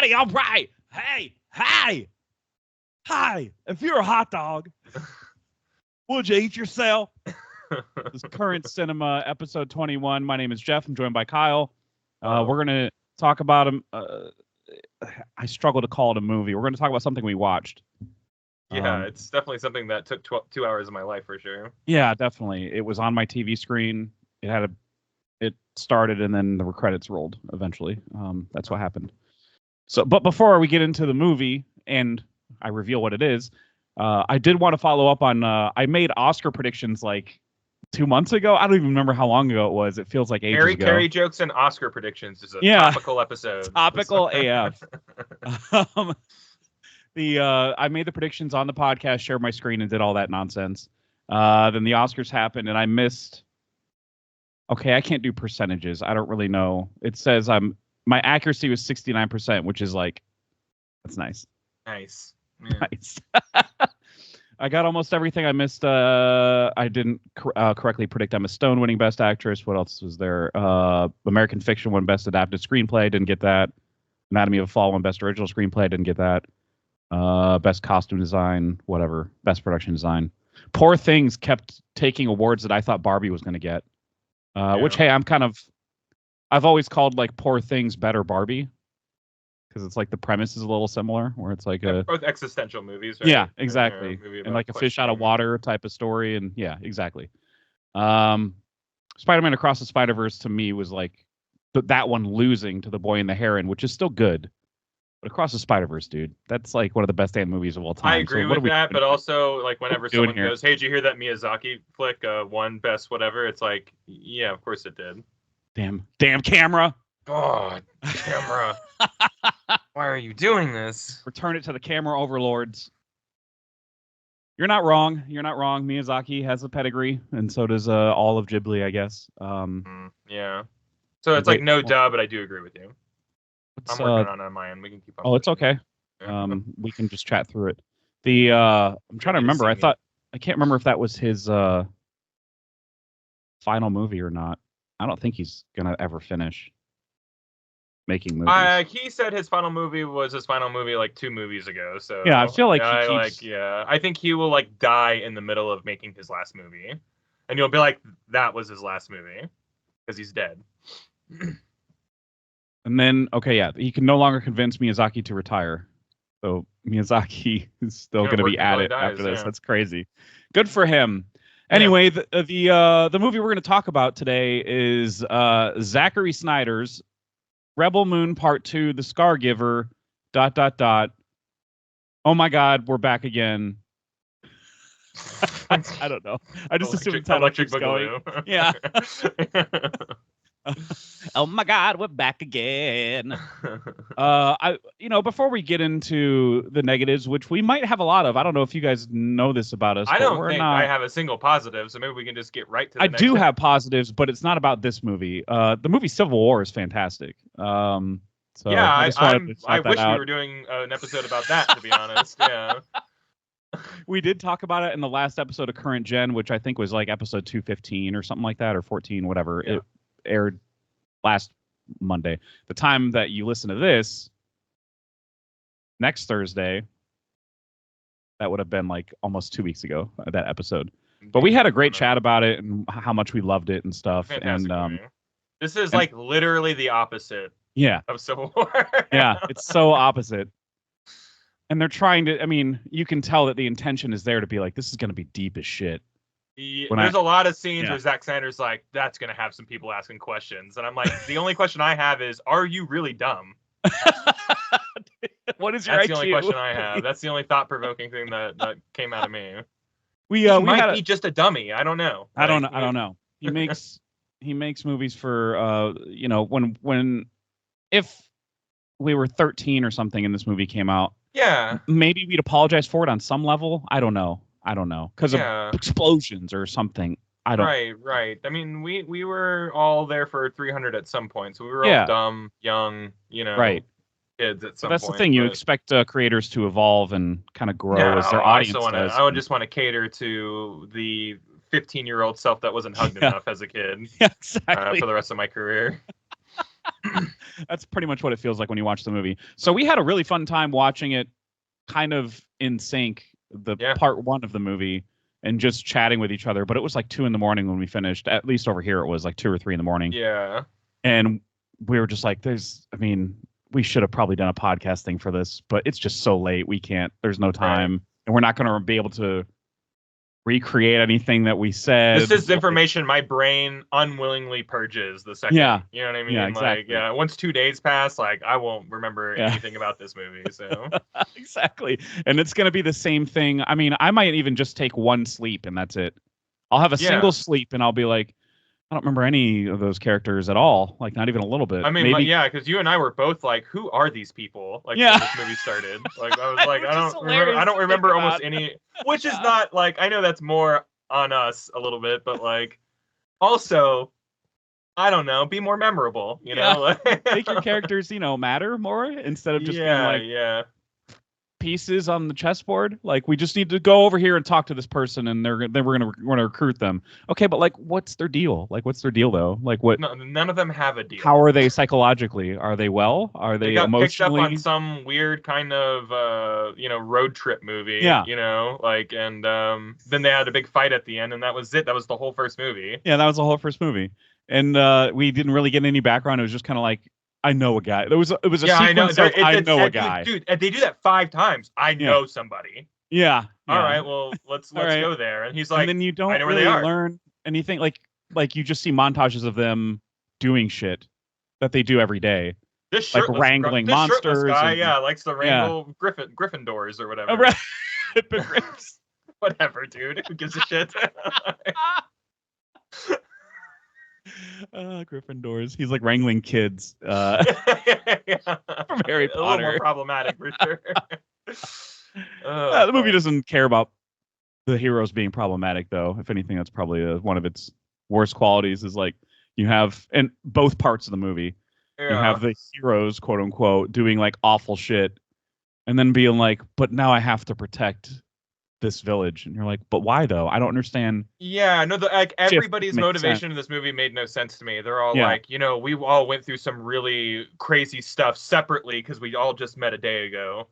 everybody. All right. Hey, hi. Hi. If you're a hot dog, would you eat yourself? This is Current Cinema, episode 21. My name is Jeff. I'm joined by Kyle. We're going to talk about I struggle to call it a movie. We're going to talk about something we watched. Yeah, it's definitely something that took 2 hours of my life for sure. Yeah, definitely. It was on my TV screen. It started and then the credits rolled eventually. That's what happened. So, but before we get into the movie and I reveal what it is, I did want to follow up on. I made Oscar predictions like 2 months ago. I don't even remember how long ago it was. It feels like ages ago. Carrie jokes and Oscar predictions is a topical episode. Topical AF. I made the predictions on the podcast, shared my screen, and did all that nonsense. Then the Oscars happened, and I missed. Okay, I can't do percentages. I don't really know. It says my accuracy was 69%, which is like, that's nice. Nice. Yeah. Nice. I got almost everything. I missed. I didn't correctly predict Emma Stone winning Best Actress. What else was there? American Fiction won Best Adapted Screenplay. Didn't get that. Anatomy of a Fall won Best Original Screenplay. Didn't get that. Best Costume Design, whatever. Best Production Design. Poor Things kept taking awards that I thought Barbie was going to get. Which, hey, I've always called like Poor Things better Barbie. Because it's like the premise is a little similar, where it's like both existential movies, right? Yeah, exactly. And like a fish out of water type of story, and yeah, exactly. Spider-Man Across the Spider-Verse to me was like that one losing to The Boy and the Heron, which is still good. But Across the Spider-Verse, dude, that's like one of the best damn movies of all time. I agree with that, but also like whenever someone goes, "Hey, did you hear that Miyazaki flick won best whatever?" It's like, yeah, of course it did. Damn camera. Oh, camera. Why are you doing this? Return it to the camera overlords. You're not wrong. Miyazaki has a pedigree, and so does all of Ghibli, I guess. Yeah. So it's like no duh, but I do agree with you. I'm working on my end. We can keep on. Oh, it's okay. Yeah. We can just chat through it. I'm trying to remember. I can't remember if that was his final movie or not. I don't think he's gonna ever finish making movies. He said his final movie was his final movie like 2 movies ago. So yeah, I feel like I think he will like die in the middle of making his last movie, and you'll be like, that was his last movie because he's dead. And then he can no longer convince Miyazaki to retire. So Miyazaki is still going to be at it after this. Yeah. That's crazy. Good for him. Anyway, the movie we're going to talk about today is Zachary Snyder's Rebel Moon Part 2, The Scargiver, ... Oh my God, we're back again. I don't know. I just assumed the title keeps going. Yeah. Oh my God, we're back again. Before we get into the negatives, which we might have a lot of, I don't know if you guys know this about us. I don't think I have a single positive, so maybe we can just get right to the next do have positives, but it's not about this movie. The movie Civil War is fantastic. I wish we were doing an episode about that, to be honest. Yeah. We did talk about it in the last episode of Current Gen, which I think was like episode 215 or something like that, or 14, whatever. Yeah. It aired last Monday. The time that you listen to this, next Thursday, that would have been like almost 2 weeks ago, that episode. But we had a great chat about it and how much we loved it and stuff. Fantastic movie. This is like literally the opposite of Civil War. Yeah, it's so opposite. And they're trying to, you can tell that the intention is there to be like, this is going to be deep as shit. There's a lot of scenes where Zack Snyder's like, that's going to have some people asking questions. And I'm like, the only question I have is, are you really dumb? What is your That's IQ? The only question I have. That's the only thought-provoking thing that came out of me. He might be just a dummy. I don't know. I don't know. He makes movies for, if we were 13 or something and this movie came out, maybe we'd apologize for it on some level. I don't know. Because of explosions or something. I don't. Right. I mean, we were all there for 300 at some point, so we were all dumb, young, kids at some point. That's the thing. You expect creators to evolve and kind of grow as their audience does. I would just want to cater to the 15-year-old self that wasn't hugged enough as a kid. Yeah, exactly. For the rest of my career. That's pretty much what it feels like when you watch the movie. So we had a really fun time watching it, kind of in sync. The part one of the movie. And just chatting with each other, but it was like 2 a.m. when we finished. At least over here, it was like 2 or 3 a.m. Yeah. And we were just like, we should have probably done a podcast thing for this, but it's just so late. We can't, there's no time. And we're not going to be able to recreate anything that we said. This is information my brain unwillingly purges the second. Yeah. You know what I mean? Yeah, exactly. Like, once 2 days pass, like, I won't remember anything about this movie. So exactly. And it's going to be the same thing. I mean, I might even just take one sleep and that's it. I'll have a single sleep and I'll be like, I don't remember any of those characters at all. Like, not even a little bit. I mean, because you and I were both like, who are these people? Like, when this movie started. Like, I was like, I don't remember almost any, which is not, like, I know that's more on us a little bit, but, like, also, I don't know, be more memorable, you know? Make your characters, matter more instead of just being like, pieces on the chessboard. Like, we just need to go over here and talk to this person, and then we're gonna recruit them. Okay, but like, what's their deal? Like, what's their deal though? Like, what? No, none of them have a deal. How are they psychologically? Are they well? Are they emotionally? Picked up on some weird kind of road trip movie. Yeah. And then they had a big fight at the end, and that was it. That was the whole first movie. Yeah, that was the whole first movie, and we didn't really get any background. It was just kind of like, I know a guy. It was a sequence I know. I know a guy. Dude, they do that 5 times. I know somebody. Yeah. All right. Well, let's go there. And he's like, and then you don't really learn anything. Like you just see montages of them doing shit that they do every day. This like wrangling monsters. Guy, likes to wrangle Gryffindors or whatever. Whatever, dude. Who gives a shit? Gryffindors. He's like wrangling kids from Harry Potter. A little more problematic for sure. The movie doesn't care about the heroes being problematic, though. If anything, that's probably one of its worst qualities. Is like you have in both parts of the movie, you have the heroes, quote unquote, doing like awful shit, and then being like, "But now I have to protect this village," and you're like, but why though? I don't understand. Yeah, no, everybody's motivation in this movie made no sense to me. They're all like, we all went through some really crazy stuff separately because we all just met a day ago.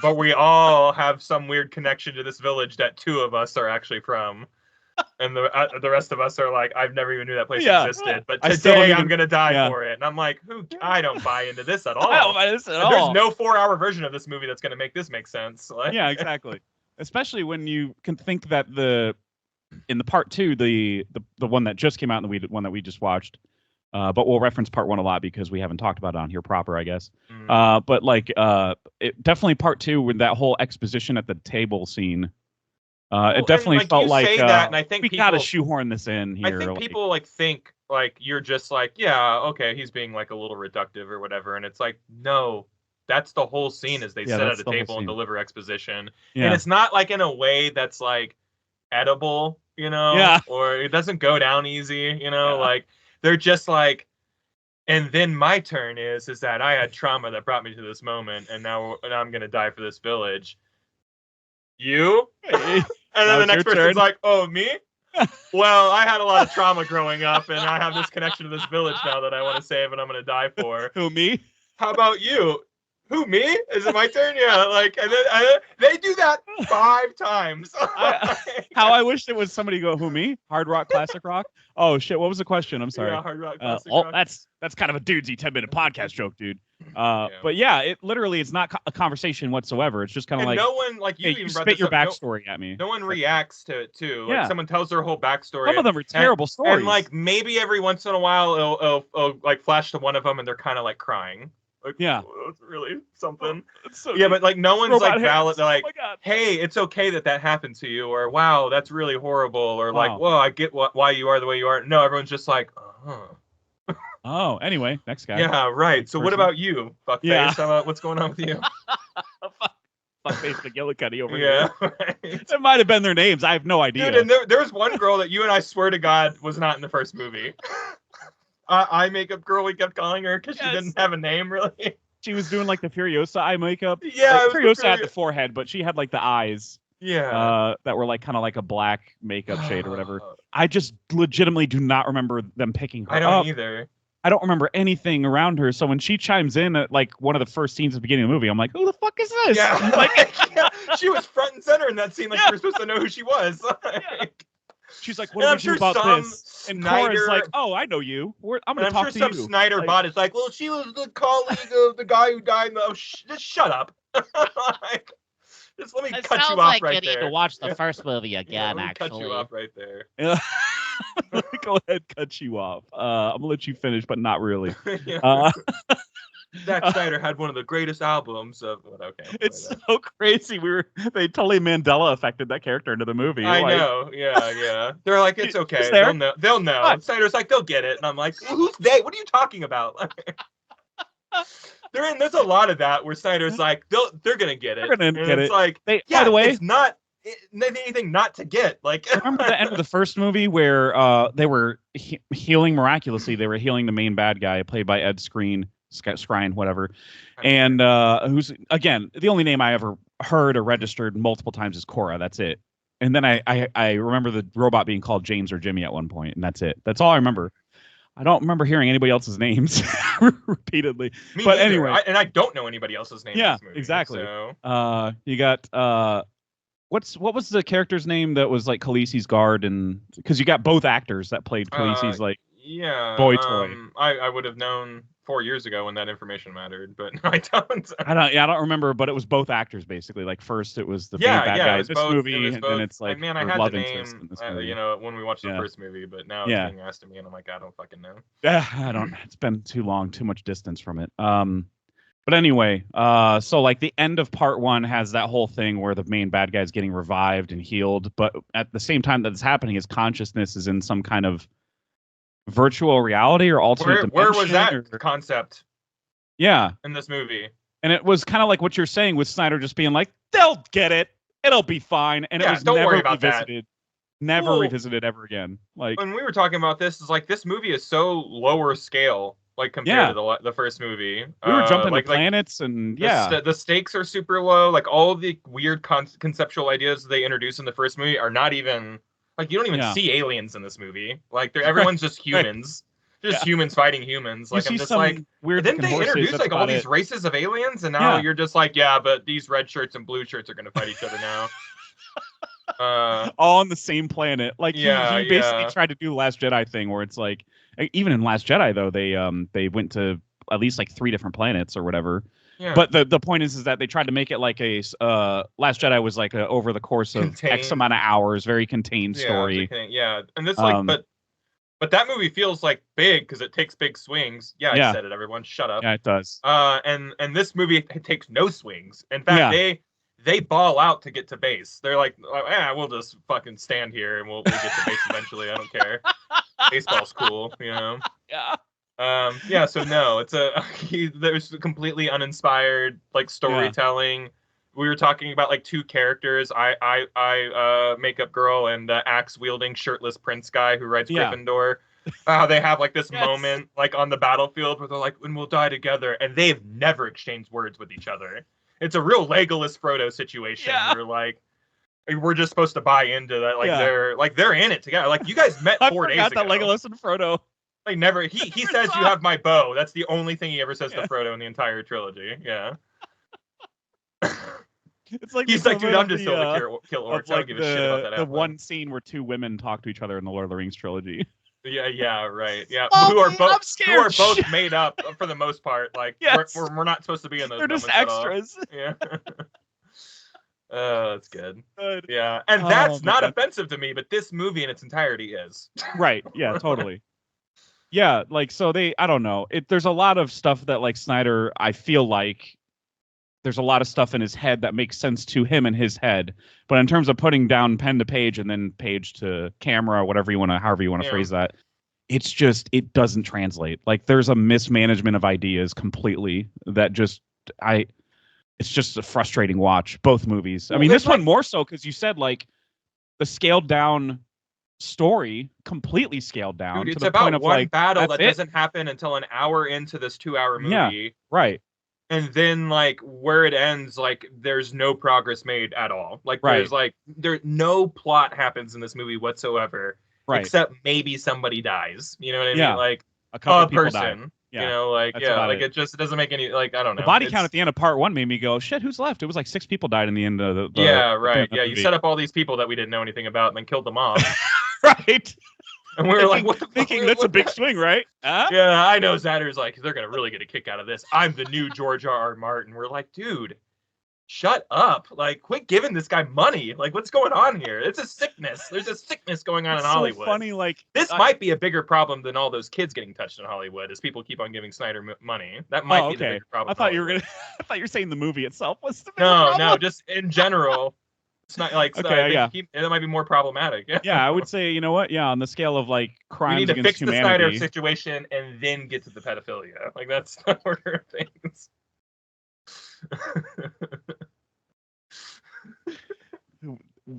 But we all have some weird connection to this village that 2 of us are actually from. And the rest of us are like, I've never even knew that place existed. But today I'm going to die for it. And I'm like, I don't buy into this at all. I don't buy this at all. There's no 4-hour version of this movie that's going to make this make sense. Like, yeah, exactly. Especially when you can think that in the part 2, the one that just came out and the one that we just watched, but we'll reference part 1 a lot because we haven't talked about it on here proper, I guess. But like, it definitely part 2 with that whole exposition at the table scene. It definitely felt like and I think we got to shoehorn this in here. I think people think like you're just like, yeah, okay, he's being like a little reductive or whatever, and it's like, no. That's the whole scene is they sit at a table and deliver exposition. Yeah. And it's not like in a way that's like edible, or it doesn't go down easy, like they're just like, and then my turn is that I had trauma that brought me to this moment and now I'm going to die for this village. You? And then the next person's like, oh, me? Well, I had a lot of trauma growing up and I have this connection to this village now that I want to save and I'm going to die for. Who, me? How about you? Who, me? Is it my turn? Yeah, like, and then they do that 5 times. How I wish it was somebody go, who, me? Hard rock, classic rock? Oh, shit, what was the question? I'm sorry. Yeah, hard rock, classic rock. That's kind of a dudesy 10-minute podcast joke, dude. But yeah, it literally, it's not a conversation whatsoever. It's just kind of like, no one, like, you spit your backstory at me. No one reacts to it, too. Like, someone tells their whole backstory. Some of them are terrible stories. And, like, maybe every once in a while, it'll like, flash to one of them, and they're kind of, like, crying. Like, yeah, it's really something. So yeah, but like no one's like valid. Like, oh hey, it's okay that happened to you, or wow, that's really horrible, or like, whoa, I get why you are the way you are. No, everyone's just like, oh, anyway, next guy. Yeah, right. So what about you, fuckface? Yeah. What's going on with you? Fuckface McGillicuddy over here. Yeah, right. That might have been their names. I have no idea. Dude, and there was one girl that you and I swear to God was not in the first movie. Eye makeup girl, we kept calling her because she didn't have a name, really. She was doing like the Furiosa eye makeup. Yeah, like, Furiosa had the forehead, but she had like the eyes. Yeah. That were like kind of like a black makeup shade or whatever. I just legitimately do not remember them picking her up. I don't either. I don't remember anything around her. So when she chimes in at like one of the first scenes at the beginning of the movie, I'm like, who the fuck is this? Yeah, like, yeah, she was front and center in that scene. Like, you were supposed to know who she was. She's like, what do we do about this? And Cora's like, oh, I know you. I'm going to talk to you. I'm sure some Snyder bot is like, well, she was the colleague of the guy who died. Just shut up. Like, just let me cut you off right there. You need to watch the first movie again, let me actually. Cut you off right there. Let me go ahead and cut you off. I'm going to let you finish, but not really. Zack Snyder had one of the greatest albums of It's so crazy. They totally Mandela affected that character into the movie. I know. Yeah. They're like, it's okay. They'll know. What? Snyder's like, they'll get it. And I'm like, who's they? What are you talking about? There's a lot of that where Snyder's like, they're gonna get it. They're gonna get it. It's like, by the way, it's not anything not to get. Like, remember the end of the first movie where they were healing miraculously. They were healing the main bad guy, played by Ed Skrein, whatever. And who's, again, the only name I ever heard or registered multiple times is Cora. That's it. And then I remember the robot being called James or Jimmy at one point, and that's it. That's all I remember. I don't remember hearing anybody else's names repeatedly. But neither. anyway, I don't know anybody else's name. Yeah, in this movie, exactly. So. You got what was the character's name that was like Khaleesi's guard, and because you got both actors that played Khaleesi's boy toy. I would have known 4 years ago when that information mattered, but I don't. I don't remember, but it was both actors basically. Like first it was the bad guy in this movie, and then it's like I had love the interest name, in this movie. when we watched the first movie, but now it's being asked of me, and I'm like, I don't fucking know. Yeah, I don't. It's been too long, too much distance from it. But anyway, so like the end of part one has that whole thing where the main bad guy is getting revived and healed, but at the same time that it's happening, his consciousness is in some kind of virtual reality or alternate dimension. Where was that concept? Yeah, in this movie, and it was kind of like what you're saying with Snyder just being like, they'll get it, it'll be fine, and it was never revisited. Never revisited ever again. Like when we were talking about this, is like this movie is so lower scale, like compared to the first movie. We were jumping to planets, and the stakes are super low. Like all the weird conceptual ideas they introduced in the first movie are not even like you don't even see aliens in this movie. Like everyone's just humans. Just humans fighting humans. Like I'm just like weird. Didn't they introduce like all these races of aliens, and now you're just like, yeah, but these red shirts and blue shirts are gonna fight each other now. All on the same planet. Like he basically tried to do the Last Jedi thing, where it's like, even in Last Jedi though, they went to at least like 3 different planets or whatever. Yeah. But the point is that they tried to make it like a Last Jedi was like over the course of X amount of hours, very contained story. And this but that movie feels like big because it takes big swings. I said it. Everyone, shut up. Yeah, it does. And this movie it takes no swings. In fact, they ball out to get to base. They're like, we'll just fucking stand here and we'll get to base eventually. I don't care. Baseball's cool, you know. Yeah. So no, it's there's completely uninspired like storytelling. We were talking about like 2 characters. I makeup girl and axe wielding shirtless prince guy who rides Gryffindor. They have like this moment like on the battlefield where they're like, "When we'll die together," and they've never exchanged words with each other. It's a real Legolas Frodo situation. Where like we're just supposed to buy into that. Like they're in it together. Like you guys met 4 days ago. I forgot that Legolas and Frodo. Like never. He says you have my bow. That's the only thing he ever says to Frodo in the entire trilogy. Yeah. It's like he's like, dude, I'm just told to kill orcs. I don't give a shit about that. The one scene where 2 women talk to each other in the Lord of the Rings trilogy. Yeah, right. Yeah, oh, who are both made up for the most part. Like we're not supposed to be in those. They're just extras. Yeah. That's good. Yeah, and that's not offensive to me, but this movie in its entirety is. Right. Yeah. Totally. Yeah. Like so I don't know. There's a lot of stuff that like Snyder. I feel like there's a lot of stuff in his head that makes sense to him in his head, but in terms of putting down pen to page and then page to camera, however you want to phrase that, it's just, it doesn't translate. Like there's a mismanagement of ideas completely that it's just a frustrating watch, both movies. I mean, this one more so because you said like the scaled down story completely scaled down. Dude, it's to the about point of one like, battle that doesn't happen until an hour into this 2-hour movie. Yeah, right. And then, like, where it ends, like, there's no progress made at all. Like, there's no plot happens in this movie whatsoever. Right. Except maybe somebody dies. You know what I mean? Like, a couple people person. died. Yeah. You know, like, like it just doesn't make any, like, I don't know. The body count at the end of part 1 made me go, shit, who's left? It was like 6 people died in the end of the yeah, right. Yeah, you set up all these people that we didn't know anything about and then killed them off. Right. And we were like, what the thinking that's a big swing, right? Huh? Yeah, I know Snyder's like, they're going to really get a kick out of this. I'm the new George R.R. Martin. We're like, dude, shut up. Like, quit giving this guy money. Like, what's going on here? It's a sickness. There's a sickness going on in Hollywood. So funny, like this might be a bigger problem than all those kids getting touched in Hollywood, as people keep on giving Snyder money. That might be the bigger problem. I thought you were saying the movie itself was the bigger problem. No, just in general. It's not like that might be more problematic. Yeah, I would say, you know what? Yeah, on the scale of like crimes against humanity, we need to fix the Snyder situation and then get to the pedophilia. Like that's the order of things.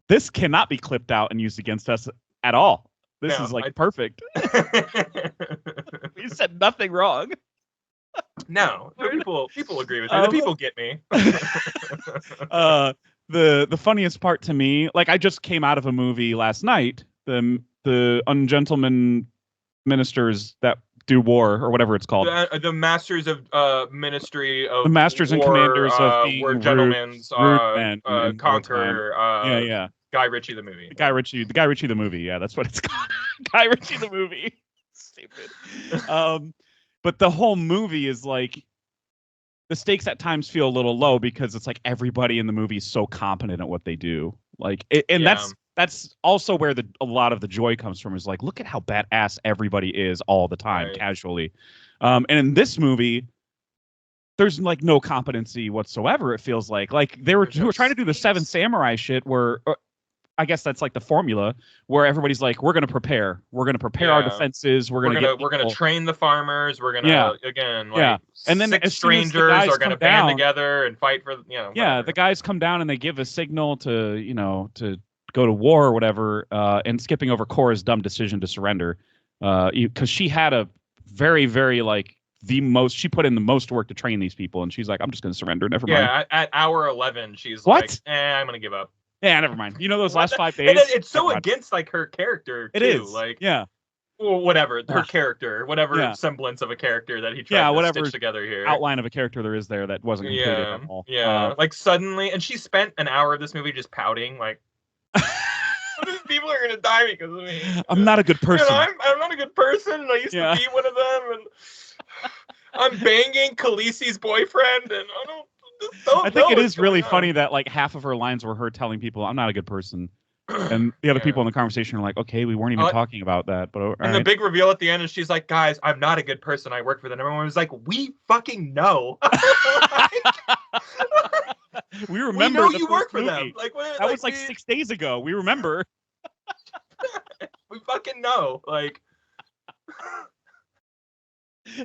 This cannot be clipped out and used against us at all. This is like perfect. You said nothing wrong. No, people agree with me. The people get me. The funniest part to me, like I just came out of a movie last night, the Ungentlemen Ministers that do war or whatever it's called. The Masters of Ministry of the Masters and Commanders of the where gentlemen's conquer. Yeah. Guy Ritchie the movie. The Guy Ritchie the movie. Yeah, that's what it's called. Guy Ritchie the movie. Stupid. But the whole movie is like, the stakes at times feel a little low because it's like everybody in the movie is so competent at what they do. Like, that's also where a lot of the joy comes from, is like, look at how badass everybody is all the time, casually. And in this movie, there's like no competency whatsoever. It feels like they were trying to do the Seven Samurai shit where, I guess that's like the formula where everybody's like, we're going to prepare our defenses. We're going to train the farmers. We're going to, and then six strangers are going to band together and fight for, the guys come down and they give a signal to go to war or whatever, and skipping over Korra's dumb decision to surrender, because she had a very, very she put in the most work to train these people, and she's like, I'm just going to surrender. Never mind. Yeah, at hour 11, she's like, I'm going to give up. Yeah, never mind. You know, those last 5 days. And it's so against like her character too. It is. Like, well, whatever her character, whatever semblance of a character that he tried to stitch together here. Outline of a character there is there that wasn't completed at all. Yeah, like suddenly, and she spent an hour of this movie just pouting, like, people are gonna die because of me. I'm not a good person. I'm not a good person. And I used to be one of them, and I'm banging Khaleesi's boyfriend, and I think it is really funny that like half of her lines were her telling people, I'm not a good person. And the other people in the conversation are like, okay, we weren't even talking about that. But the big reveal at the end is she's like, guys, I'm not a good person. I work for them. Everyone was like, we fucking know. We remember. We know you work for them. Like, that was like 6 days ago. We remember. We fucking know. Like,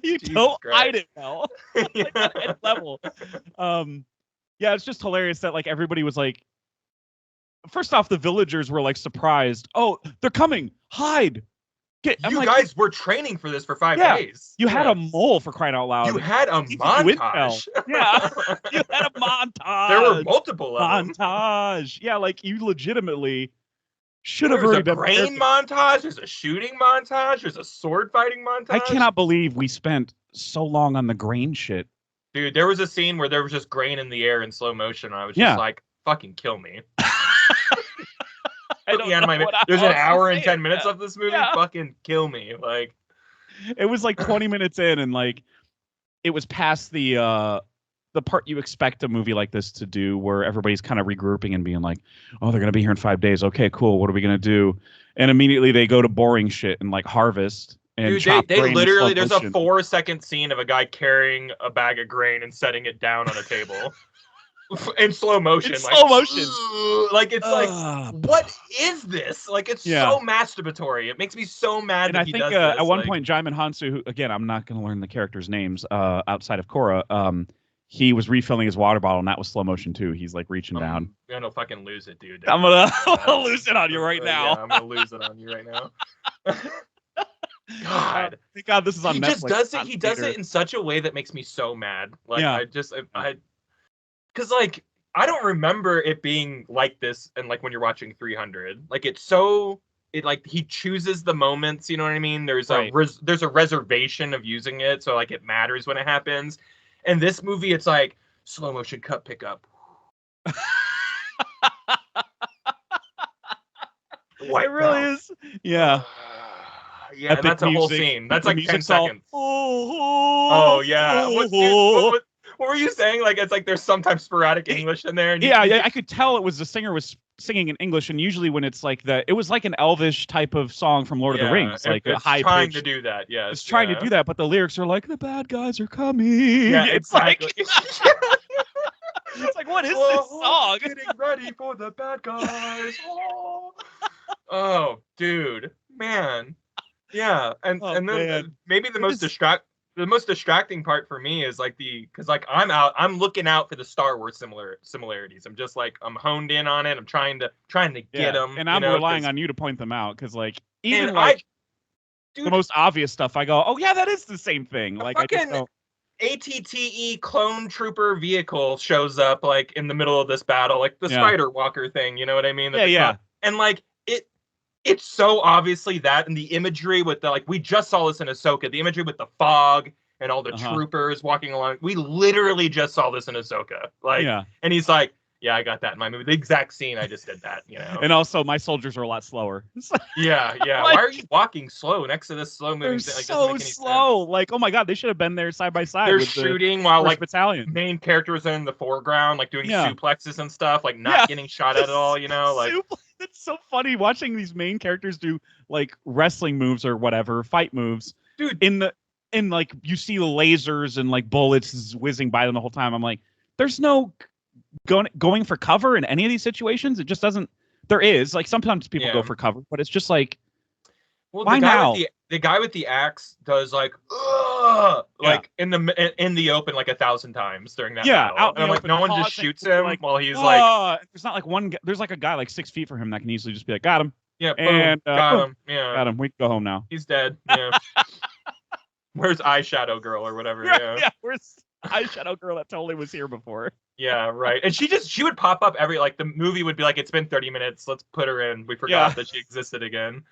you don't hide it well. Like, at level. Yeah, it's just hilarious that like everybody was like, first off, the villagers were like surprised. Oh, they're coming! Hide! You guys were training for this for 5 days. You had a mole, for crying out loud. You had a montage. Yeah, you had a montage. There were multiple of them. Montage. Yeah, like you legitimately should have already been. There's a grain montage. There's a shooting montage. There's a sword fighting montage. I cannot believe we spent so long on the grain shit. Dude, there was a scene where there was just grain in the air in slow motion. I was just like, fucking kill me. There's an hour and 10 minutes of this movie. Yeah. Fucking kill me. Like, it was like 20 minutes in, and like it was past the part you expect a movie like this to do, where everybody's kind of regrouping and being like, oh, they're gonna be here in 5 days. Okay, cool. What are we gonna do? And immediately they go to boring shit and like harvest. And dude, they literally, there's a 4-second scene of a guy carrying a bag of grain and setting it down on a table. In slow motion. Like, it's like, what is this? Like, it's so masturbatory. It makes me so mad that he does this. At one point, Jaimin Hansu, who, again, I'm not going to learn the characters' names outside of Korra, he was refilling his water bottle, and that was slow motion, too. He's, like, reaching down. I'm going to fucking lose it, dude. I'm going to lose it on you right now. Yeah, I'm going to lose it on you right now. God. Thank God this is on Netflix. He does it in such a way that makes me so mad. Like, because, like, I don't remember it being like this, and like when you're watching 300, like it's so it like he chooses the moments, you know what I mean? There's right. there's a reservation of using it, so like it matters when it happens. And this movie, it's like slow motion cut pickup. It really is. Yeah. Yeah, and that's a whole scene. That's like 10 seconds. Oh yeah. What were you saying? Like, it's like there's sometimes sporadic English in there. And I could tell it was the singer was singing in English, and usually when it's like it was like an Elvish type of song from Lord of the Rings, like it's a high trying pitch. to do that. Yeah, it's trying to do that, but the lyrics are like the bad guys are coming. Yeah, it's exactly. It's like, what is this song? Getting ready for the bad guys. Oh, dude, man, yeah, and then maybe the most distracting part for me is like because like I'm looking out for the Star Wars similarities. I'm just like I'm honed in on it. I'm trying to get them, and I'm relying on you to point them out because like even the most obvious stuff, I go, oh yeah, that is the same thing. Like I just don't. ATTE clone trooper vehicle shows up like in the middle of this battle, like the Spider Walker thing. You know what I mean? And like it's so obviously that, and the imagery with the we just saw this in Ahsoka. The imagery with the fog and all the troopers walking along. We literally just saw this in Ahsoka. And he's like, yeah, I got that in my movie. The exact scene I just did that, you know. And also, my soldiers are a lot slower. yeah. Why are you walking slow next to this slow moving thing? Like, so slow. Sense. Like, oh my god, they should have been there side by side. They're shooting while like battalion. Main characters are in the foreground, like doing suplexes and stuff, like not getting shot at all. You know, like it's so funny watching these main characters do like wrestling moves or whatever, fight moves, dude. In like you see the lasers and like bullets whizzing by them the whole time. I'm like, there's no going for cover in any of these situations. It just doesn't. There is like sometimes people go for cover, but it's just like, why now? The guy with the axe does like in the open like 1,000 times during that battle. And I'm like, no one just shoots him while he's like. There's not like one. There's like a guy like 6 feet from him that can easily just be like, got him. Yeah, boom, and got him. Yeah, got him. We can go home now. He's dead. Yeah. Where's Eyeshadow Girl or whatever? Yeah, where's Eyeshadow Girl that totally was here before? Yeah, right. And she would pop up every the movie would be like, it's been 30 minutes. Let's put her in. We forgot that she existed again.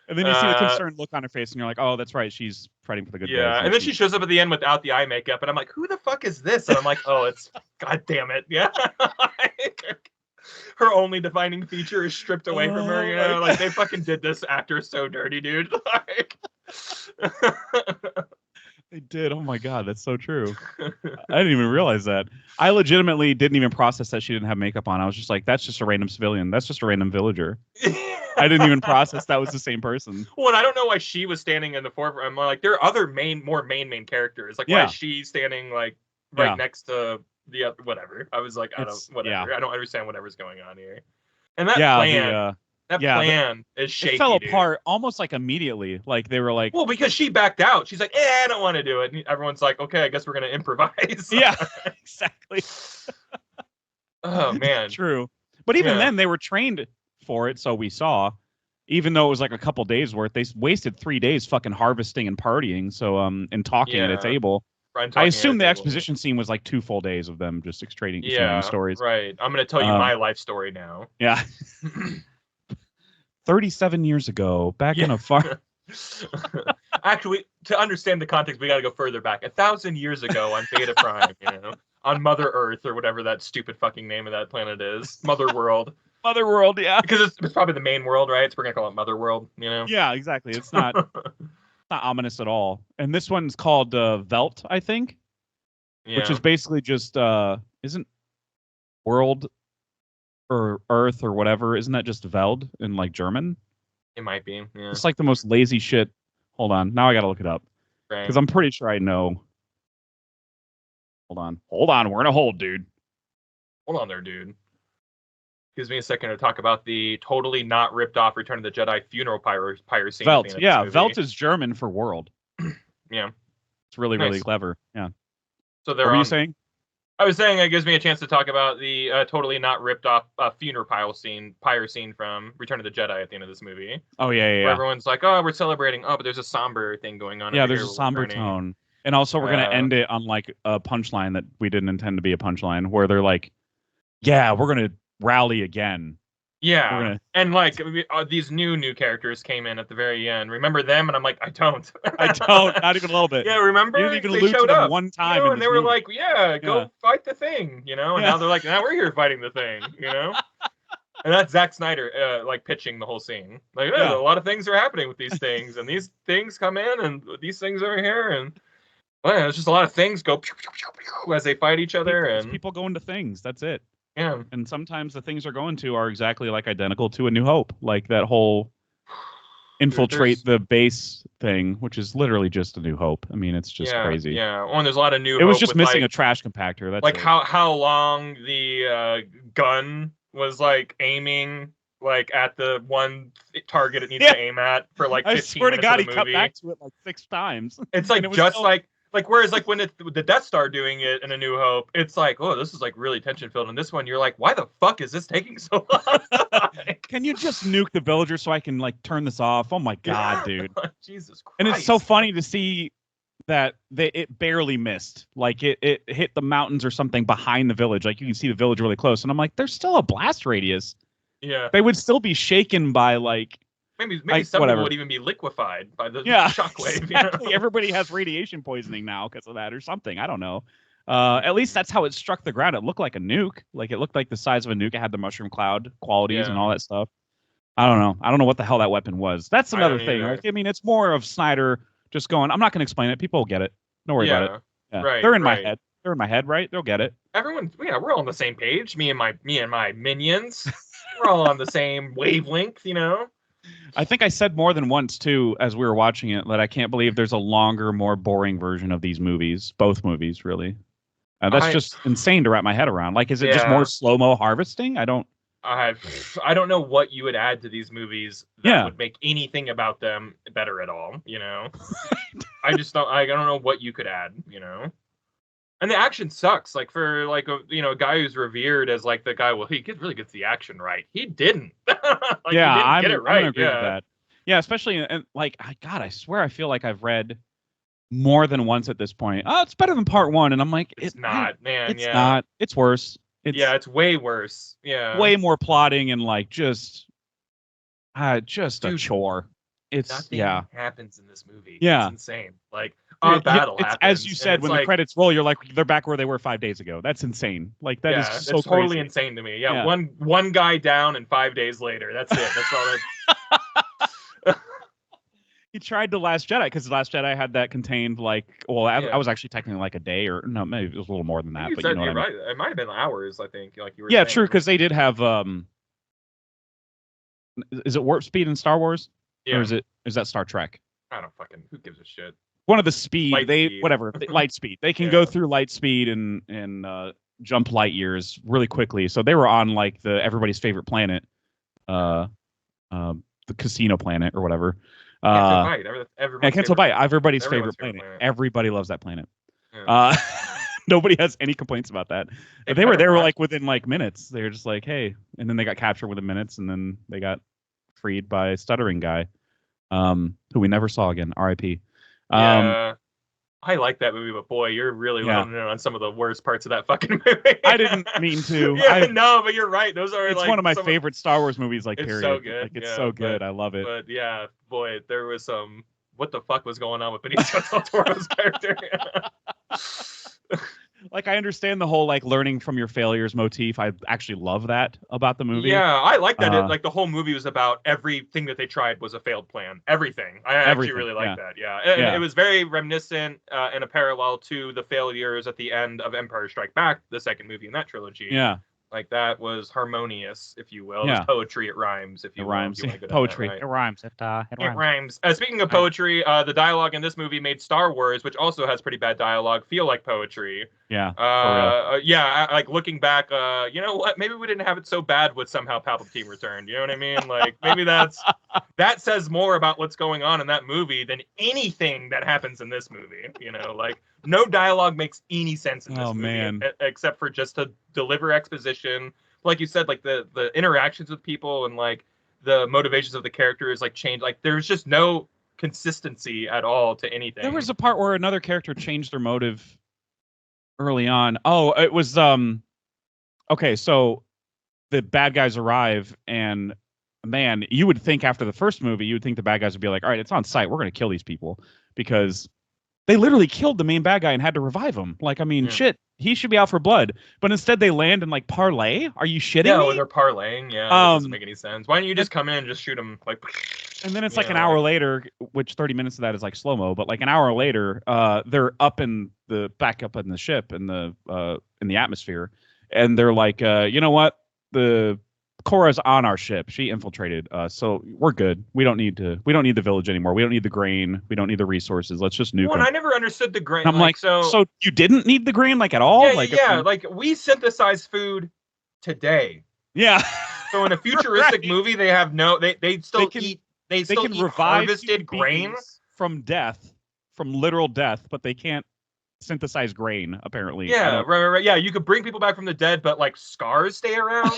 And then you see the concerned look on her face, and you're like, "Oh, that's right. She's fighting for the good guys." Yeah, and then she shows up at the end without the eye makeup, and I'm like, "Who the fuck is this?" And I'm like, "Oh, it's God damn it, yeah." Her only defining feature is stripped away from her. You know, like they fucking did this actor so dirty, dude. Like, they did. Oh my god, that's so true. I didn't even realize that. I legitimately didn't even process that she didn't have makeup on. I was just like, "That's just a random civilian. That's just a random villager." I didn't even process that was the same person. Well, and I don't know why she was standing in the forefront. I'm like, there are other main characters. Like, why is she standing like right next to the other, whatever? I was like, I don't understand whatever's going on here. And that plan is shaky. It fell apart almost like immediately. Like they were like, well, because she backed out. She's like, I don't want to do it. And everyone's like, okay, I guess we're gonna improvise. Yeah, exactly. Oh man, true. But even then, they were trained for it, so we saw, even though it was like a couple days worth, they wasted 3 days fucking harvesting and partying, so and talking at a table. I assume the exposition scene was like 2 full days of them just extracting stories. Right. I'm gonna tell you my life story now. Yeah. 37 years ago, back in a farm. Actually, to understand the context, we got to go further back. 1,000 years ago on Beta Prime, on Mother Earth or whatever that stupid fucking name of that planet is, Mother World. Mother World, yeah. Because it's probably the main world, right? So we're gonna call it Mother World, Yeah, exactly. It's not not ominous at all. And this one's called Welt, I think. Yeah. Which is basically just isn't world or Earth or whatever, isn't that just Welt in like German? It might be. Yeah. It's like the most lazy shit. Hold on. Now I gotta look it up. Because I'm pretty sure I know. Hold on. We're in a hold, dude. Hold on there, dude. Gives me a second to talk about the totally not ripped off Return of the Jedi funeral pyre scene. Welt, Welt is German for world. Yeah. It's really, really clever. Yeah. So what were you saying? I was saying it gives me a chance to talk about the totally not ripped off funeral pyre scene from Return of the Jedi at the end of this movie. Oh, yeah. Where everyone's like, oh, we're celebrating. Oh, but there's a somber thing going on. Yeah, there's a somber tone. And also we're going to end it on like a punchline that we didn't intend to be a punchline, where they're like, yeah, we're going to rally again. Yeah, and like these new characters came in at the very end. Remember them? And I'm like, I don't. Not even a little bit. Yeah, remember? You didn't even they allude showed to them up one time, and they were like, yeah, go fight the thing, and now they're like, now we're here fighting the thing, And that's Zack Snyder, like pitching the whole scene. Like, a lot of things are happening with these things, and these things come in, and these things are here, and there's just a lot of things go pew, pew, pew, pew, as they fight each other, and people go into things. That's it. Yeah. And sometimes the things they're going to are exactly like identical to A New Hope, like that whole infiltrate the base thing, which is literally just A New Hope. I mean, it's just crazy. Yeah. Well, and there's a lot of New Hope. It was just missing a trash compactor. That's like how long the gun was like aiming like at the one target it needs to aim at for like 15 I swear to minutes God, of the he movie. cut back to it like 6 times. It's like just like whereas like when the Death Star doing it in A New Hope, it's like, oh, this is like really tension filled. And this one, you're like, why the fuck is this taking so long? Can you just nuke the villager so I can like turn this off? Oh my God, dude! Jesus Christ! And it's so funny to see that it barely missed. Like it hit the mountains or something behind the village. Like you can see the village really close. And I'm like, there's still a blast radius. Yeah. They would still be shaken by like. Maybe some people would even be liquefied by the shockwave. Exactly. Everybody has radiation poisoning now because of that or something. I don't know. At least that's how it struck the ground. It looked like a nuke. Like it looked like the size of a nuke. It had the mushroom cloud qualities and all that stuff. I don't know. I don't know what the hell that weapon was. That's another thing. Like, I mean, it's more of Snyder just going, I'm not going to explain it. People will get it. Don't worry about it. Yeah. Right, They're in my head. They're in my head, right? They'll get it. Everyone, we're all on the same page. Me and my minions. We're all on the same wavelength, I think I said more than once, too, as we were watching it, that I can't believe there's a longer, more boring version of these movies. Both movies, really. That's just insane to wrap my head around. Like, is it just more slow-mo harvesting? I don't know what you would add to these movies that would make anything about them better at all, I just don't I don't know what you could add, And the action sucks. Like for like a guy who's revered as like the guy, well, he really gets the action right. He didn't. He didn't get it right. I'm agree with that. Yeah, especially and like God, I swear I feel like I've read more than once at this point. Oh, it's better than part 1, and I'm like, it's not, man. It's not. It's worse. It's way worse. Yeah, way more plotting and like just a chore. Nothing happens in this movie. Yeah, it's insane. Like a battle happens. As you said, when the credits roll, you're like, they're back where they were 5 days ago. That's insane. Like that is so it's totally insane to me. Yeah, one guy down and 5 days later. That's it. That's all. He tried The Last Jedi because The Last Jedi had that contained like, well, I was actually technically like a day or no, maybe it was a little more than that. But you know what I mean? Right. It might have been hours. I think like you were. Yeah, true. Because they did have. Is it warp speed in Star Wars? Yeah. Or is that Star Trek? I don't fucking. Who gives a shit? One of the speed. Light speed. They can go through light speed and jump light years really quickly. So they were on like everybody's favorite planet, the casino planet or whatever. Cancel Bite. Everybody's favorite planet. Everybody loves that planet. Yeah. Nobody has any complaints about that. But they were like within like minutes. They were just like, hey, and then they got captured within minutes, and then they got freed by a stuttering guy, who we never saw again. R.I.P. I like that movie, but boy, you're really letting in on some of the worst parts of that fucking movie. I didn't mean to. No, but you're right. Those are it's one of my favorite Star Wars movies. Like, it's period. So good. Like, it's so good. I love it. But yeah, boy, there was some. What the fuck was going on with Benicio del Toro's character? Like, I understand the whole like learning from your failures motif. I actually love that about the movie. Yeah, I like that. Like the whole movie was about everything that they tried was a failed plan. Everything. I actually really like that. Yeah. And it was very reminiscent and a parallel to the failures at the end of Empire Strike Back, the second movie in that trilogy. Yeah. Like that was harmonious, if you will. It was poetry. It rhymes, if you will. It rhymes. Poetry. It rhymes. It rhymes. Speaking of poetry, the dialogue in this movie made Star Wars, which also has pretty bad dialogue, feel like poetry. Yeah. Like looking back, you know what? Maybe we didn't have it so bad with somehow Palpatine returned. You know what I mean? Like maybe that says more about what's going on in that movie than anything that happens in this movie. You know, like no dialogue makes any sense in this movie, except for just to deliver exposition. Like you said, like the interactions with people and like the motivations of the characters like change. Like there's just no consistency at all to anything. There was a part where another character changed their motive early on. Oh, it was okay, so the bad guys arrive, and man, you would think after the first movie, you would think the bad guys would be like, all right, it's on site. We're going to kill these people because they literally killed the main bad guy and had to revive him. Like, I mean, shit, he should be out for blood. But instead they land and like parlay. Are you shitting me? Yeah, they're parlaying. Yeah, that doesn't make any sense. Why don't you just come in and just shoot him like? And then it's like an hour later, which 30 minutes of that is like slow-mo, but like an hour later, they're back up in the ship in the atmosphere. And they're like, you know what? The Korra's on our ship. She infiltrated us, so we're good. We don't need the village anymore. We don't need the grain. We don't need the resources. Let's just nuke them. I never understood the grain. I'm like, so you didn't need the grain like at all? Yeah, like we synthesize food today. Yeah. So in a futuristic movie, they have they still eat harvested grain from literal death, but they can't synthesize grain apparently. Yeah, right. Yeah, you could bring people back from the dead, but like scars stay around.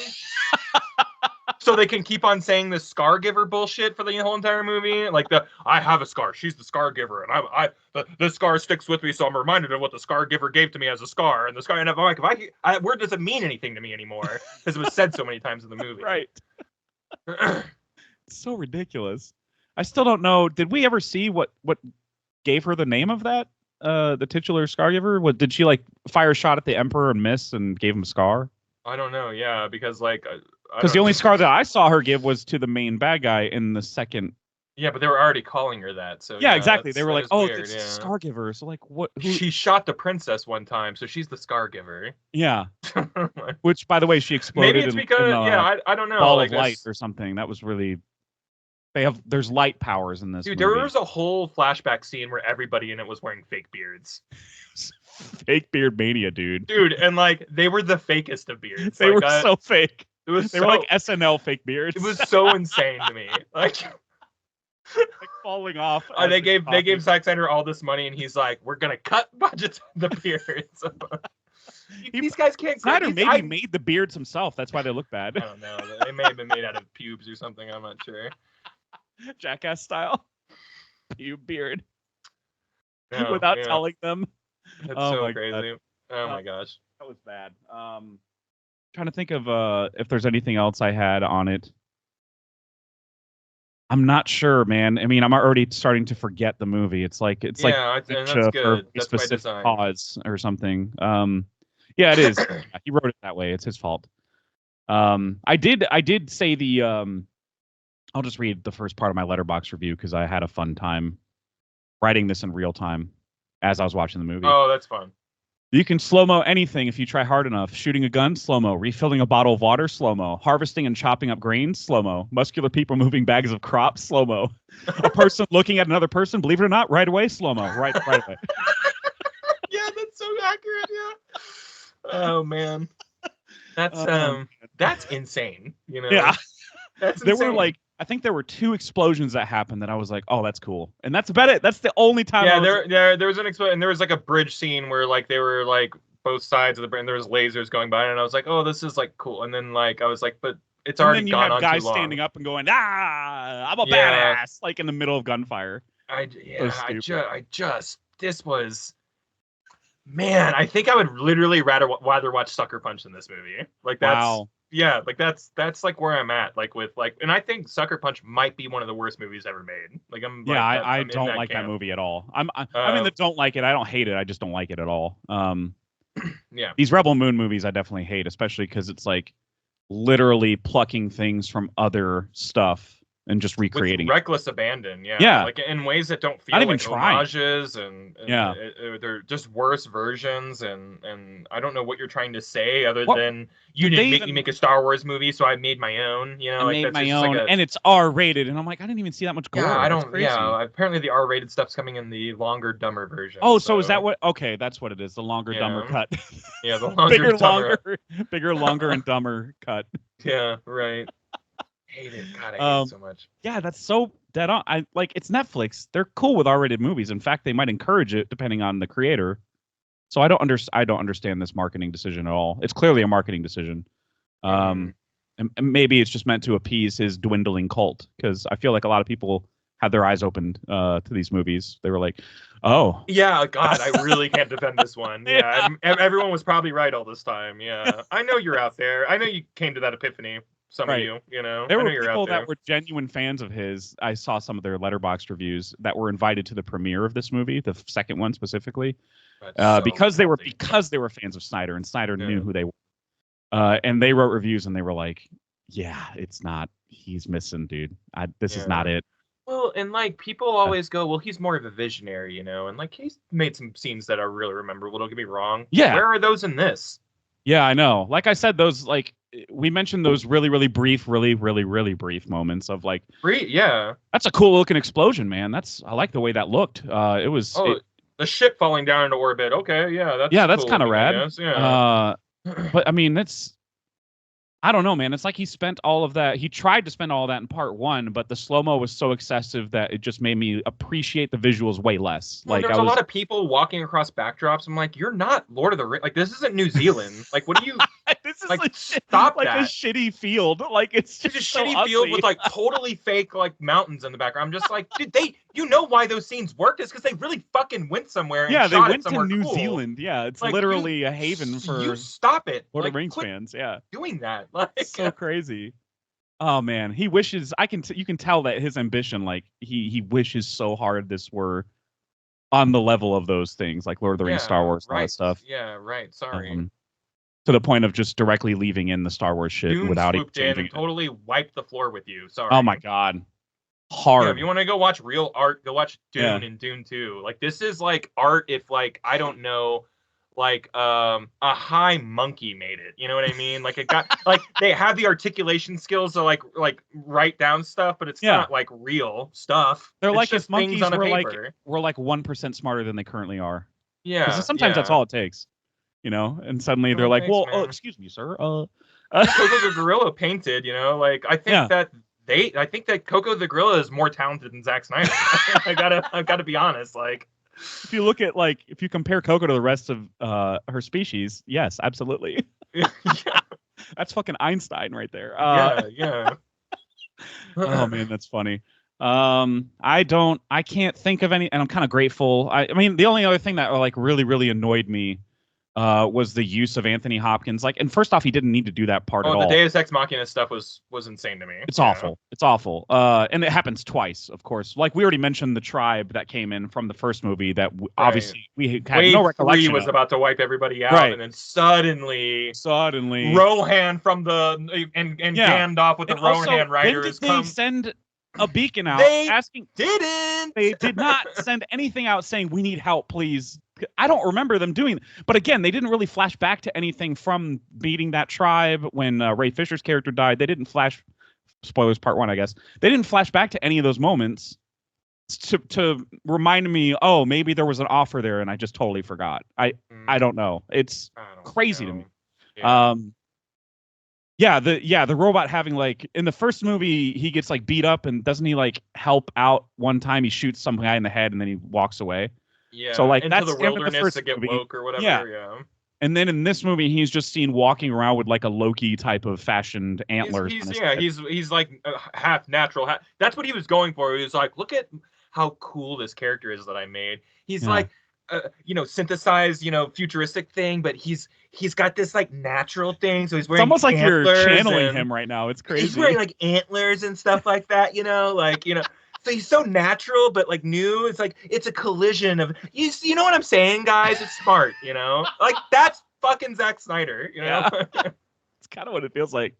So they can keep on saying this Scargiver bullshit for the whole entire movie. Like I have a scar. She's the Scargiver, and the scar sticks with me, so I'm reminded of what the Scargiver gave to me as a scar. And the scar, and I'm like, where does it mean anything to me anymore? Because it was said so many times in the movie. Right. It's so ridiculous. I still don't know. Did we ever see what gave her the name of that? The titular Scargiver? What did she like fire a shot at the Emperor and miss and gave him a scar? I don't know. Yeah, because like. Because the only scar that I saw her give was to the main bad guy in the second. Yeah, but they were already calling her that. So yeah, exactly. They were like, "Oh, weird, it's Scargiver." So like, what? She shot the princess one time, so she's the Scargiver. Yeah. Which, by the way, she exploded. Maybe it's because I don't know. Ball of light or something. That was really. There's light powers in this. Dude, movie. There was a whole flashback scene where everybody in it was wearing fake beards. Fake beard mania, dude. Dude, and like they were the fakest of beards. They were so fake. They were like SNL fake beards. It was so insane to me. Like falling off. They gave Zack Snyder all this money, and he's like, "We're gonna cut budgets of the beards." These guys can't. Snyder made the beards himself. That's why they look bad. I don't know. They may have been made out of pubes or something. I'm not sure. Jackass style. Pube beard. No, without telling them. That's so crazy. God. Oh my gosh. That was bad. Trying to think of if there's anything else I had on it. I'm not sure, man. I mean, I'm already starting to forget the movie. It's like and that's good. That's by design. Cause or something. Yeah, it is. He wrote it that way. It's his fault. I did say the. I'll just read the first part of my Letterboxd review because I had a fun time writing this in real time as I was watching the movie. Oh, that's fun. You can slow-mo anything if you try hard enough. Shooting a gun, slow-mo. Refilling a bottle of water, slow-mo. Harvesting and chopping up grains, slow-mo. Muscular people moving bags of crops, slow-mo. A person looking at another person, believe it or not, right away, slow-mo. Right away. Yeah, that's so accurate, yeah. Oh, man. That's insane, you know? Yeah. That's insane. There were like, I think there were 2 explosions that happened that I was like, oh, that's cool. And that's about it. That's the only time. Yeah, there was an explosion, and there was like a bridge scene where like they were like both sides of the bridge, and there was lasers going by, and I was like, oh, this is like cool. And then like I was like, but it's already gone on too long. And then you have guys standing up and going, I'm a badass, like in the middle of gunfire. This was, man, I think I would literally rather watch Sucker Punch than this movie. Like that's. Wow. Yeah, like that's like where I'm at, like with like, and I think Sucker Punch might be one of the worst movies ever made. Like I don't like that movie at all. I mean, don't like it. I don't hate it. I just don't like it at all. Yeah, these Rebel Moon movies I definitely hate, especially because it's like literally plucking things from other stuff and just recreating with reckless abandon. Yeah, like in ways that don't feel like homages and they're just worse versions. And I don't know what you're trying to say other than you make a Star Wars movie, so I made my own. You know, I made my own, and it's R-rated, and I'm like, I didn't even see that much gore. Yeah, I don't. Yeah, apparently the R-rated stuff's coming in the longer, dumber version. Oh, so is that what? Okay, that's what it is. The longer, dumber cut. Yeah, the longer, bigger, longer, and dumber cut. Yeah, right. Hate it. God, I hate it so much. Yeah, that's so dead on. It's Netflix. They're cool with R-rated movies. In fact, they might encourage it depending on the creator. So I don't understand this marketing decision at all. It's clearly a marketing decision. And maybe it's just meant to appease his dwindling cult, because I feel like a lot of people had their eyes opened to these movies. They were like, oh. Yeah, God, I really can't defend this one. Yeah, everyone was probably right all this time. Yeah, I know you're out there. I know you came to that epiphany. Some of you, there were people that were genuine fans of his. I saw some of their Letterboxd reviews that were invited to the premiere of this movie, the second one specifically, because they were fans of Snyder, and Snyder knew who they were. And they wrote reviews, and they were like, "Yeah, it's not. He's missing, dude. This is not it." Well, and like people always go, "Well, he's more of a visionary, and like he's made some scenes that are really memorable. Don't get me wrong. Yeah, where are those in this? Yeah, I know. Like I said, those we mentioned those really brief moments of like, that's a cool looking explosion, man. I like the way that looked. It was the ship falling down into orbit. Okay, that's cool kind of rad. Yeah. But I mean, I don't know, man. It's like he spent all of that. He tried to spend all of that in part one, but the slow-mo was so excessive that it just made me appreciate the visuals way less. Well, there's a lot of people walking across backdrops. I'm like, you're not Lord of the Rings. Like, this isn't New Zealand. Like, what do you... This is like stop like that. A shitty field. Like, it's just a shitty field with like totally fake like mountains in the background. I'm just like, dude, you know why those scenes worked? Is because they really fucking went somewhere. And they went to New Zealand. Yeah, it's like, literally a haven for you stop it. Lord of the Rings fans. Yeah, doing that. Like, it's so crazy. Oh man, he wishes. You can tell that his ambition. Like he wishes so hard this were on the level of those things, like Lord of the Rings, Star Wars, and all that stuff. Yeah, right. Sorry. To the point of just directly leaving in the Star Wars shit Dune without swooped in and totally wiped the floor with you. Sorry. Oh my god, hard. Yeah, if you want to go watch real art, go watch Dune and Dune 2. Like this is like art. If like I don't know, like a high monkey made it. You know what I mean? Like it got like they have the articulation skills to like write down stuff, but it's not like real stuff. They're like if monkeys were like 1% smarter than they currently are. Yeah. Because sometimes that's all it takes. And suddenly they're like, "Well, excuse me, sir." Coco the gorilla painted. Like I think that Coco the gorilla is more talented than Zack Snyder. I gotta be honest. Like, if you look at if you compare Coco to the rest of her species, yes, absolutely. Yeah. That's fucking Einstein right there. Yeah. Oh man, that's funny. I can't think of any, and I'm kind of grateful. I mean, the only other thing that really annoyed me was the use of Anthony Hopkins. And first off, he didn't need to do that part at all. The Deus Ex Machina stuff was insane to me. It's awful. It's awful. And it happens twice, of course. Like we already mentioned, the tribe that came in from the first movie that obviously we had no recollection. Wave 3 was about to wipe everybody out, and then suddenly Rohan from the and Gandalf with the Rohan riders come. They send a beacon out asking. They did not send anything out saying we need help, please. I don't remember them doing, but again, they didn't really flash back to anything from beating that tribe when Ray Fisher's character died. They didn't flash, spoilers part 1, I guess. They didn't flash back to any of those moments to remind me, oh, maybe there was an offer there and I just totally forgot. I don't know. It's crazy to me. Yeah. The robot having in the first movie, he gets beat up and doesn't he help out one time? He shoots some guy in the head and then he walks away. Yeah, so into that's the wilderness to get movie. woke or whatever. Yeah. And then in this movie, he's just seen walking around with a Loki type of fashioned antlers. He's like half natural. That's what he was going for. He was like, look at how cool this character is that I made. He's synthesized, futuristic thing, but he's got this natural thing. So he's wearing. It's almost like you're channeling him right now. It's crazy. He's wearing antlers and stuff like that. So he's so natural, but new. It's it's a collision of you know what I'm saying, guys? It's smart, that's fucking Zack Snyder, Yeah. It's kind of what it feels like,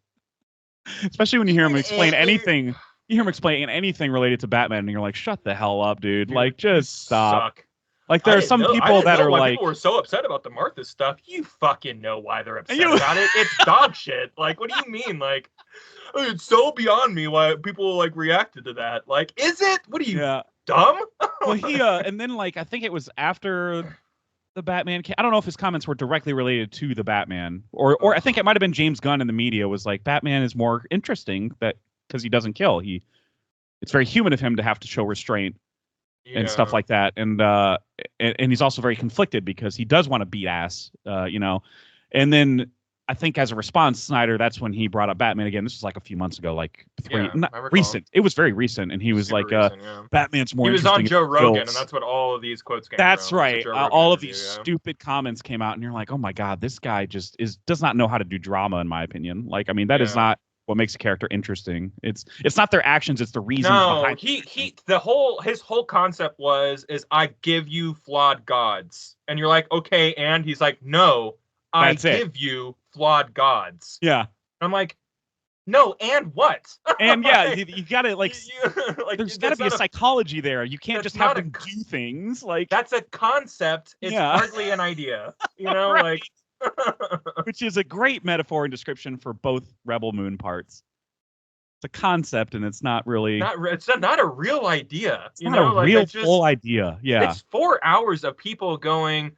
especially when you hear him explain anything. You hear him explain anything related to Batman, and you're like, "Shut the hell up, dude! Just stop." There are some people that are people were so upset about the Martha stuff. You fucking know why they're upset about it. It's dog shit. What do you mean? It's so beyond me why people reacted to that. Is it? What are you dumb? Well, he and then I think it was after the Batman. I don't know if his comments were directly related to the Batman, or I think it might have been James Gunn in the media was Batman is more interesting because he doesn't kill. It's very human of him to have to show restraint and stuff like that, and he's also very conflicted because he does want to beat ass, and then I think as a response, Snyder, that's when he brought up Batman again. This was like a few months ago, like not recent. It was very recent, and he was like, recent, "Batman's more." He was on Joe Rogan, and that's what all of these quotes came from. That's right. All of these stupid comments came out, and you're like, "Oh my god, this guy just does not know how to do drama." In my opinion, like, I mean, that is not what makes a character interesting. It's not their actions; it's the reasons behind. His whole concept is I give you flawed gods, and you're like, okay, and he's like, no, I give you flawed gods. Yeah. I'm like, no, and what? And you gotta like there's gotta be a psychology there. You can't just have them do things like that's a concept. It's hardly an idea. You know, right. Which is a great metaphor and description for both Rebel Moon parts. It's a concept, and it's not really it's not a real idea. It's not a real full idea. Yeah, it's 4 hours of people going,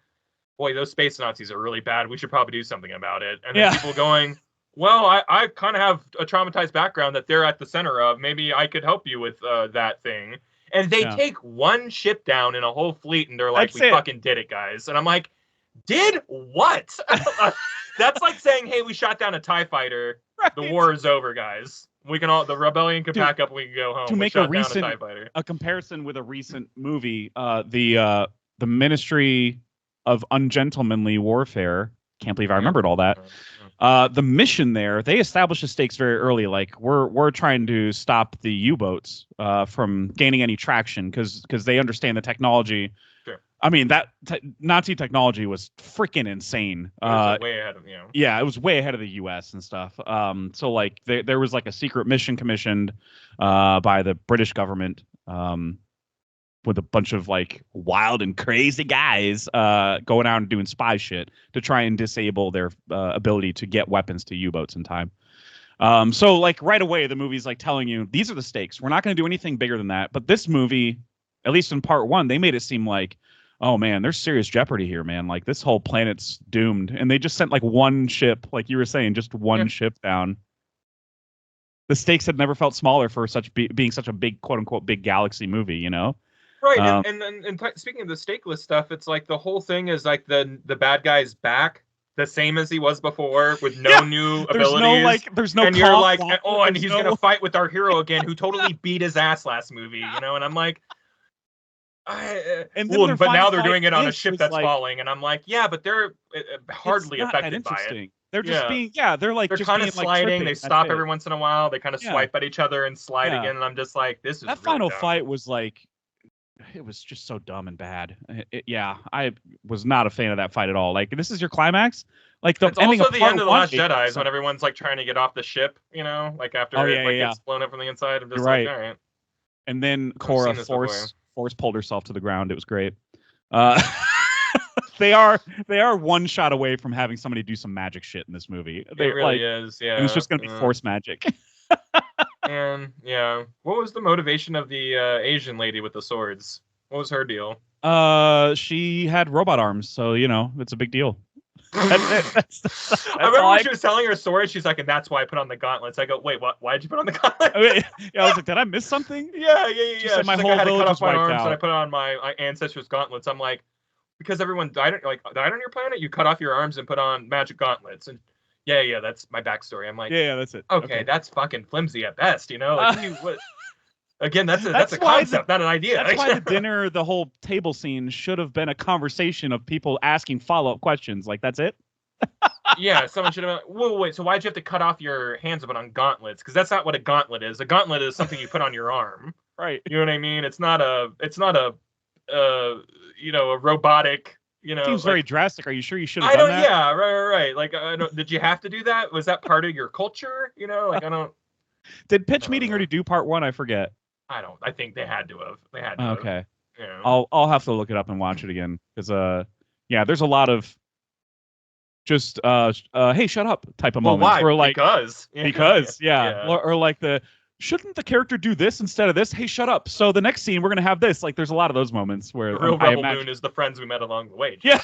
boy, those space Nazis are really bad. We should probably do something about it. And then people going, well, I kind of have a traumatized background that they're at the center of. Maybe I could help you with that thing. And they take one ship down in a whole fleet, and they're like, we fucking did it, guys. And I'm like, did what? That's like saying, hey, we shot down a TIE fighter. Right. The war is over, guys. We can the rebellion can pack up and we can go home. To make a comparison with a recent movie, the Ministry of Ungentlemanly Warfare. Can't believe I remembered all that. The mission there, they established the stakes very early. Like we're trying to stop the U-boats from gaining any traction because they understand the technology. Sure. I mean that Nazi technology was freaking insane. It was way ahead of Yeah, it was way ahead of the U.S. and stuff. So like there was like a secret mission commissioned by the British government. With a bunch of like wild and crazy guys going out and doing spy shit to try and disable their ability to get weapons to U-boats in time. So like right away, the movie's like telling you, these are the stakes. We're not going to do anything bigger than that. But this movie, at least in part one, they made it seem like, oh man, there's serious jeopardy here, man. Like this whole planet's doomed. And they just sent like one ship, like you were saying, just one ship down. The stakes had never felt smaller for being such a big, quote unquote, big galaxy movie, you know? Right, and speaking of the stakeless stuff, it's like the whole thing is like the bad guy's back the same as he was before with no new abilities. There's no and you're like, and he's gonna fight with our hero again, who totally beat his ass last movie, you know? And I'm like, but now they're doing it on a ship that's falling, and I'm like, yeah, but they're hardly affected by it. They're just being, they're like, they're just kind of sliding. Like, they stop every once in a while. They kind of swipe at each other and slide again, and I'm just like, this is that really final dumb. fight was like. It was just so dumb and bad. I was not a fan of that fight at all. Like, this is your climax? Like, it's also the end of The Last Jedi is when everyone's, like, trying to get off the ship, you know? Like, after it gets blown up from the inside. I'm just all right. And then Cora force pulled herself to the ground. It was great. They are one shot away from having somebody do some magic shit in this movie. It really is, yeah. And it's just going to be force magic. And what was the motivation of the Asian lady with the swords? What was her deal? She had robot arms, so it's a big deal. That's I remember when she was telling her story. She's like, and that's why I put on the gauntlets. I go, wait, what? Why did you put on the gauntlets? I was like, did I miss something? Yeah. She said my whole I had to village cut off my was wiped arms out. and I put on my ancestors' gauntlets. I'm like, because everyone died on your planet, you cut off your arms and put on magic gauntlets. And yeah, that's my backstory. I'm like, yeah, that's it. Okay, that's fucking flimsy at best, you know? Like, what? Again, that's a concept, not an idea. That's why the dinner, the whole table scene should have been a conversation of people asking follow-up questions. Like, that's it? Yeah, someone should have been, whoa, wait, so why'd you have to cut off your hands and put on gauntlets? Because that's not what a gauntlet is. A gauntlet is something you put on your arm. Right. You know what I mean? It's not a robotic, Seems very drastic. Are you sure you should have done that? Yeah, right. Like, did you have to do that? Was that part of your culture? Did Pitch Meeting already do part one? I forget. I think they had to have. Okay. I'll have to look it up and watch it again because there's a lot of just hey, shut up type of moments. Why? Where, like, because or like shouldn't the character do this instead of this? Hey, shut up. So the next scene we're gonna have this. Like, there's a lot of those moments where the real Rebel Moon is the friends we met along the way. Yeah.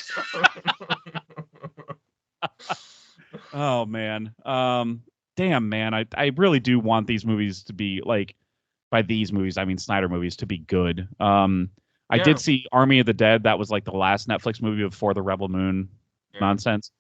Oh man. Damn man. I really do want these movies to be like. By these movies, I mean Snyder movies, to be good. I did see Army of the Dead. That was like the last Netflix movie before the Rebel Moon nonsense.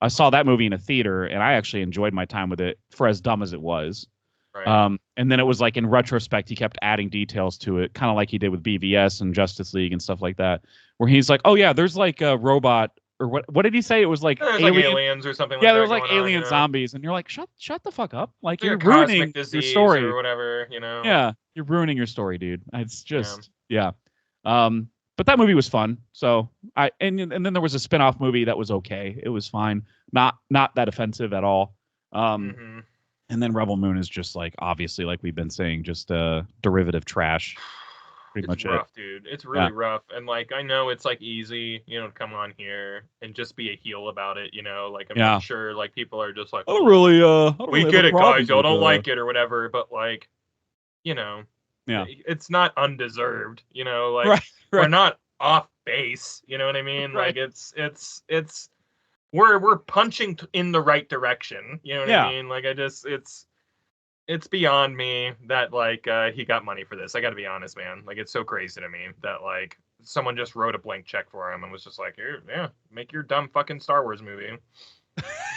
I saw that movie in a theater, and I actually enjoyed my time with it for as dumb as it was. Right. And then it was like in retrospect, he kept adding details to it, kind of like he did with BVS and Justice League and stuff like that, where he's like, "Oh yeah, there's like a robot." Or what did he say? It was like aliens or something like that. Yeah, there was like alien zombies, and you're like, shut the fuck up. Like you're ruining your story or whatever, Yeah, you're ruining your story, dude. It's just but that movie was fun. So and then there was a spin-off movie that was okay. It was fine. Not that offensive at all. And then Rebel Moon is just like, obviously, like we've been saying, just derivative trash. Pretty much rough, dude. It's really rough. And like, I know it's like easy, to come on here and just be a heel about it, Like, I'm sure like people are just like, I don't really we get it, guys. Y'all don't like it or whatever. But like, it's not undeserved, like we're not off base. You know what I mean? Right. Like it's we're punching in the right direction. You know what I mean? Like it's beyond me that like he got money for this. I got to be honest, man. Like it's so crazy to me that like someone just wrote a blank check for him and was just like, "Here, make your dumb fucking Star Wars movie."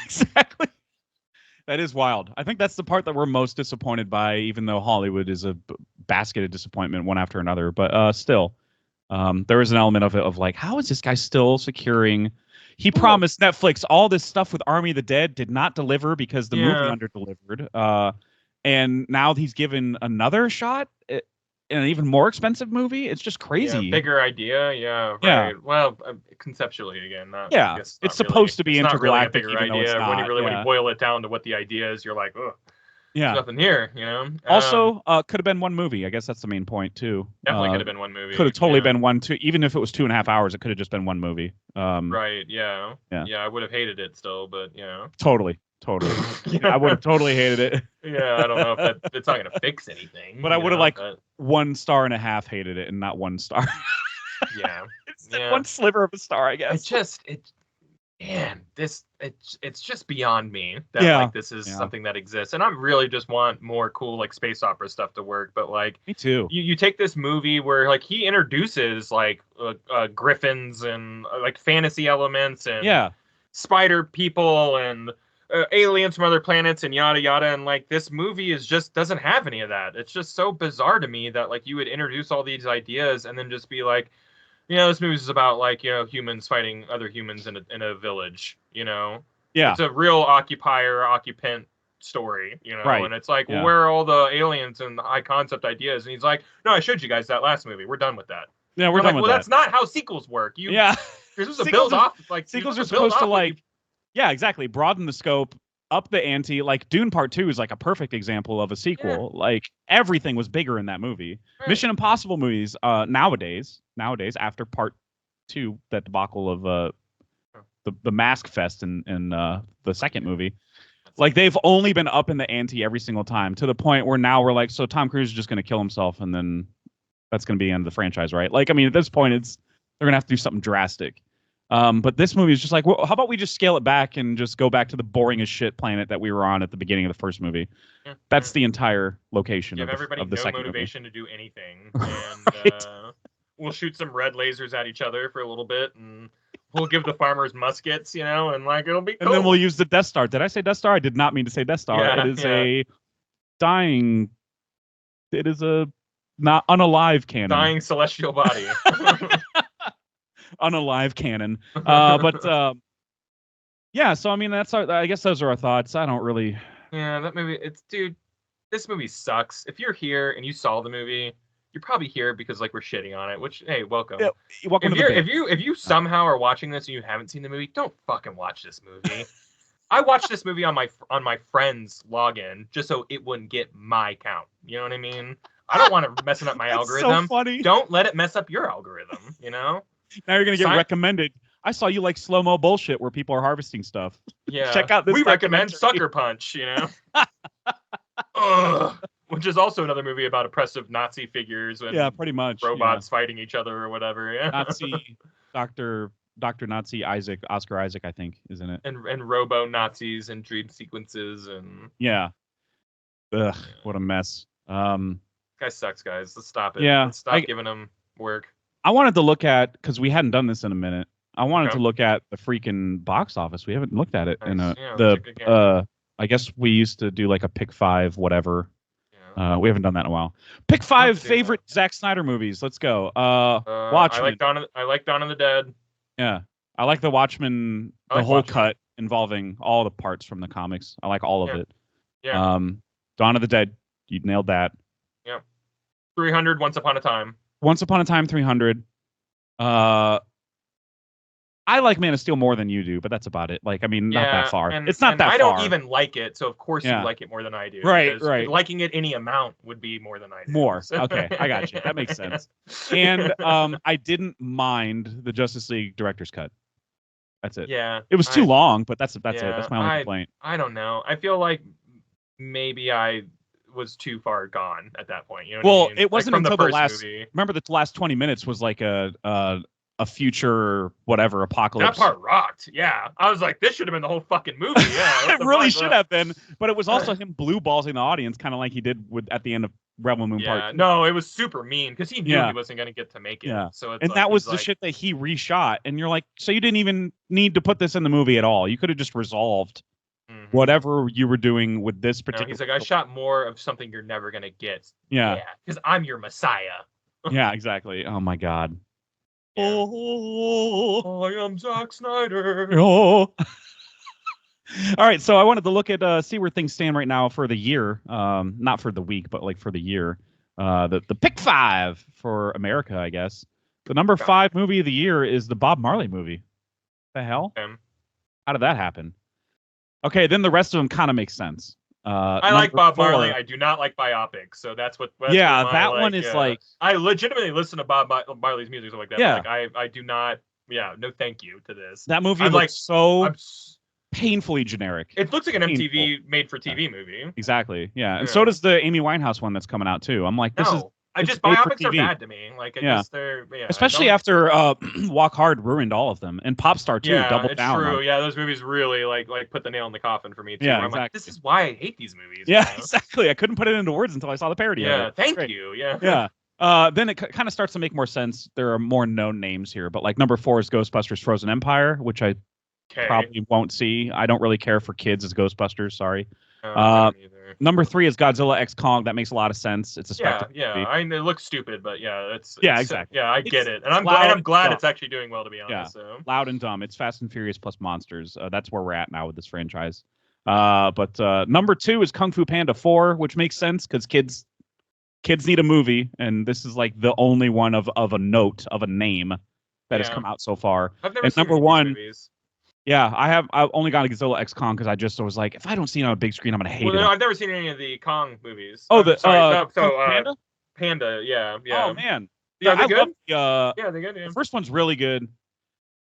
Exactly. That is wild. I think that's the part that we're most disappointed by, even though Hollywood is a basket of disappointment one after another. But still, there is an element of it of like, how is this guy still securing? He promised Netflix all this stuff with Army of the Dead, did not deliver because the movie underdelivered. And now he's given another shot in an even more expensive movie. It's just crazy. Yeah, bigger idea, right. Yeah. Well, conceptually again, it's supposed to be intergalactic, even though it's not. When you boil it down to what the idea is, you're like, oh, yeah, there's nothing here, Also, could have been one movie. I guess that's the main point too. Definitely could have been one movie. Could have totally been one too. Even if it was 2.5 hours, it could have just been one movie. Right. Yeah. I would have hated it still, but Totally. I would have totally hated it. Yeah, I don't know if it's not gonna fix anything. But I would have 1.5 stars hated it and not 1 star. Yeah. It's one sliver of a star, I guess. It's just beyond me that like this is something that exists, and I really just want more cool like space opera stuff to work. But like, me too. You take this movie where like he introduces like griffins and like fantasy elements and spider people and aliens from other planets and yada yada, and like this movie doesn't have any of that. It's just so bizarre to me that like you would introduce all these ideas and then just be like, this movie is about like humans fighting other humans in a village. It's a real occupant story. Right. And it's like, well, where are all the aliens and the high concept ideas? And he's like, no, I showed you guys that last movie. We're done with that. Yeah, we're done with that. Well, that's not how sequels work. This was a build off. Like sequels are supposed to like. Yeah, exactly. Broaden the scope, up the ante. Like Dune Part 2 is like a perfect example of a sequel. Yeah. Like everything was bigger in that movie. Right. Mission Impossible movies nowadays after Part 2, that debacle of the Mask Fest in the second movie, like they've only been up in the ante every single time, to the point where now we're like, so Tom Cruise is just going to kill himself and then that's going to be the end of the franchise, right? Like, I mean, at this point they're going to have to do something drastic. But this movie is just like, well, how about we just scale it back and just go back to the boring as shit planet that we were on at the beginning of the first movie? Yeah. That's the entire location of the second movie. Give everybody no motivation to do anything, and right. We'll shoot some red lasers at each other for a little bit, and we'll give the farmers muskets, and like it'll be cool. And then we'll use the Death Star. Did I say Death Star? I did not mean to say Death Star. Yeah, it is a dying. It is a not unalive cannon. Dying celestial body. Unalive cannon. But yeah, so I mean I guess those are our thoughts. I don't really. Yeah, that movie. This movie sucks. If you're here and you saw the movie, you're probably here because like we're shitting on it. Which, hey, welcome. Yeah, welcome to the bit. If you somehow are watching this and you haven't seen the movie, don't fucking watch this movie. I watched this movie on my friend's login just so it wouldn't get my count. You know what I mean? I don't want it messing up my algorithm. So funny. Don't let it mess up your algorithm. Now you're gonna get recommended. I saw you like slow-mo bullshit where people are harvesting stuff. Yeah. Check out this. We recommend Sucker Punch. Which is also another movie about oppressive Nazi figures and pretty much robots fighting each other or whatever. Yeah. Nazi Dr. Nazi Oscar Isaac, I think, is in it. And robo Nazis and dream sequences and Ugh, what a mess. Guy sucks, guys. Let's stop it. Yeah. Let's stop giving him work. I wanted to look at, because we hadn't done this in a minute. I wanted to look at the freaking box office. We haven't looked at it nice. I guess we used to do like a pick 5 whatever. Yeah. We haven't done that in a while. Pick 5 favorite Zack Snyder movies. Let's go. Watchmen. I like Dawn of the Dead. Yeah. I like The Watchmen, the whole cut involving all the parts from the comics. I like all of it. Yeah. Dawn of the Dead. You nailed that. Yeah. 300 Once Upon a Time. Once Upon a Time 300. I like Man of Steel more than you do, but that's about it. Like, I mean, not that far. It's not that far. I don't even like it, so of course you like it more than I do. Right. Liking it any amount would be more than I do. More. Okay, I got you. That makes sense. And I didn't mind the Justice League director's cut. That's it. Yeah. It was too long, but that's it. That's my only complaint. I don't know. I feel like maybe I was too far gone at that point. You know what I mean? It wasn't until the last movie. Remember the last 20 minutes was like a future whatever apocalypse. That part rocked. Yeah. I was like, this should have been the whole fucking movie. Yeah. It really should have been. But it was also him blue ballsing the audience, kind of like he did at the end of Rebel Moon Part 2. No, it was super mean because he knew he wasn't going to get to make it. Yeah. So that was the shit that he reshot. And you're like, so you didn't even need to put this in the movie at all. You could have just resolved whatever you were doing with this particular. He's like, I shot more of something you're never going to get. Yeah. Because I'm your messiah. Yeah, exactly. Oh my God. Yeah. Oh, I am Zack Snyder. Oh. All right, so I wanted to look at see where things stand right now for the year, not for the week, but like for the year. The pick 5 for America, I guess. The number 5 movie of the year is the Bob Marley movie. The hell? How did that happen? Okay, then the rest of them kind of make sense. I like Bob Marley. I do not like biopics, so that's what. That one is like. I legitimately listen to Bob Marley's music like that. Yeah. Like I do not. Yeah, no, thank you to this. That movie looks so painfully generic. It looks like an MTV made-for-TV movie. Exactly. Yeah, and so does the Amy Winehouse one that's coming out too. I'm like, this is. Biopics are bad to me. Like, they're especially after Walk Hard ruined all of them, and Popstar too doubled down. Yeah, it's true. Yeah, those movies really like put the nail in the coffin for me too. Yeah, exactly. I'm like, this is why I hate these movies. Yeah, exactly. I couldn't put it into words until I saw the parody. Yeah, thank you. Yeah. Yeah. Then it kind of starts to make more sense. There are more known names here, but like number 4 is Ghostbusters: Frozen Empire, which I probably won't see. I don't really care for kids as Ghostbusters. Sorry. Number 3 is Godzilla X Kong. That makes a lot of sense. It's a spectacle. I mean, it looks stupid, but it's exactly. Yeah, I get it, and I'm glad it's actually doing well, to be honest. Yeah. So. Loud and dumb. It's Fast and Furious plus monsters. That's where we're at now with this franchise. But number 2 is Kung Fu Panda 4, which makes sense because kids need a movie, and this is like the only one of a note of a name that has come out so far. I've never seen number 1. Movies. Yeah, I've only got a Godzilla X Kong because I just was like, if I don't see it on a big screen, I'm gonna hate it. No, I've never seen any of the Kong movies. Oh, Panda? Panda, yeah. Oh man, yeah, they're good. Yeah, they're good. Yeah. The first one's really good,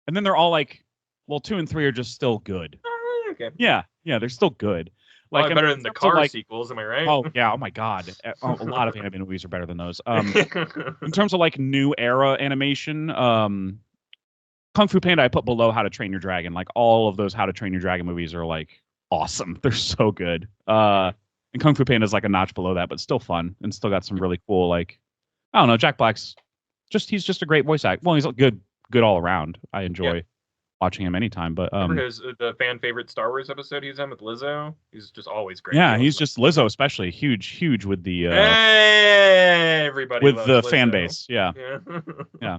and then they're all like, 2 and 3 are just still good. Okay. Yeah, they're still good. Like better than the Car sequels, am I right? Oh yeah, oh my God, a lot of animated movies are better than those. In terms of like new era animation, Kung Fu Panda I put below How to Train Your Dragon. Like all of those How to Train Your Dragon movies are like awesome. They're so good. And Kung Fu Panda is like a notch below that, but still fun and still got some really cool like I don't know. Jack Black's he's just a great voice actor. Well, he's good all around. I enjoy watching him anytime. But remember the fan favorite Star Wars episode he's in with Lizzo? He's just always great. Yeah, he's just Lizzo especially huge with the everybody with the Lizzo. fan base. Yeah. Yeah.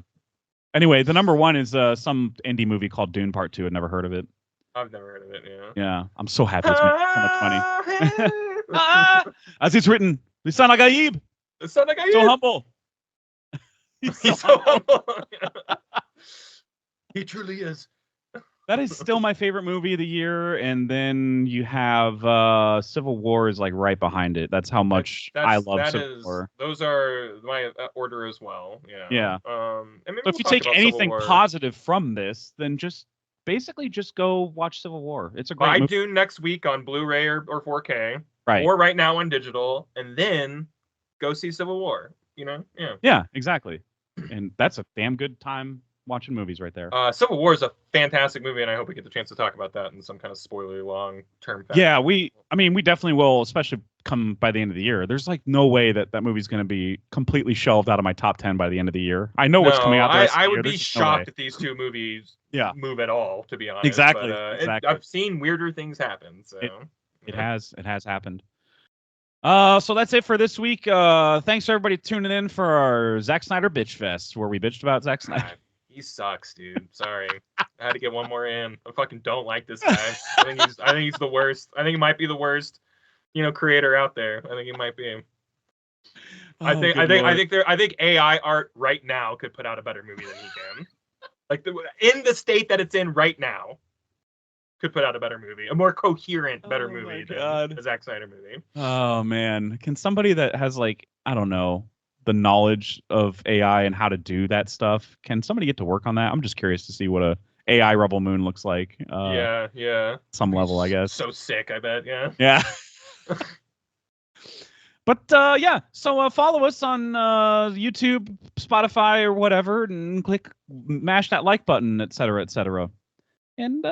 Anyway, the number 1 is some indie movie called Dune Part 2. I've never heard of it. I've never heard of it, Yeah, I'm so happy it's making so much money. As it's written, Lisan Agaib. So humble. He's so humble. He truly is. That is still my favorite movie of the year, and then you have Civil War is like right behind it. That's how much I love Civil War. Those are my order as well. Yeah. So if you take anything positive from this, then just go watch Civil War. It's a great movie. do next week on Blu-ray or 4K, right? Or right now on digital, and then go see Civil War. You know? Yeah. Yeah, exactly. And that's a damn good time. watching movies right there. Civil War is a fantastic movie, and I hope we get the chance to talk about that in some kind of spoilery long-term fashion. Yeah, we definitely will, especially come by the end of the year. There's like no way that movie's going to be completely shelved out of my top 10 by the end of the year. I know what's coming out there. I would be shocked if these two movies move at all, to be honest. Exactly. But, I've seen weirder things happen, so it has happened. So that's it for this week. Thanks for everybody tuning in for our Zack Snyder Bitch Fest, where we bitched about Zack Snyder. He sucks, dude. Sorry. I had to get one more in. I fucking don't like this guy. I think he's the worst. I think he might be the worst, creator out there. I think he might be. I think AI art right now could put out a better movie than he can. Like in the state that it's in right now, could put out a better movie, a more coherent, better movie than a Zack Snyder movie. Oh man, can somebody that has the knowledge of AI and how to do that stuff, can somebody get to work on that? I'm just curious to see what a AI Rebel Moon looks like. Yeah. Some level, I guess. So sick, I bet. Yeah. Yeah. But so follow us on YouTube, Spotify, or whatever, and mash that like button, etc., etc. And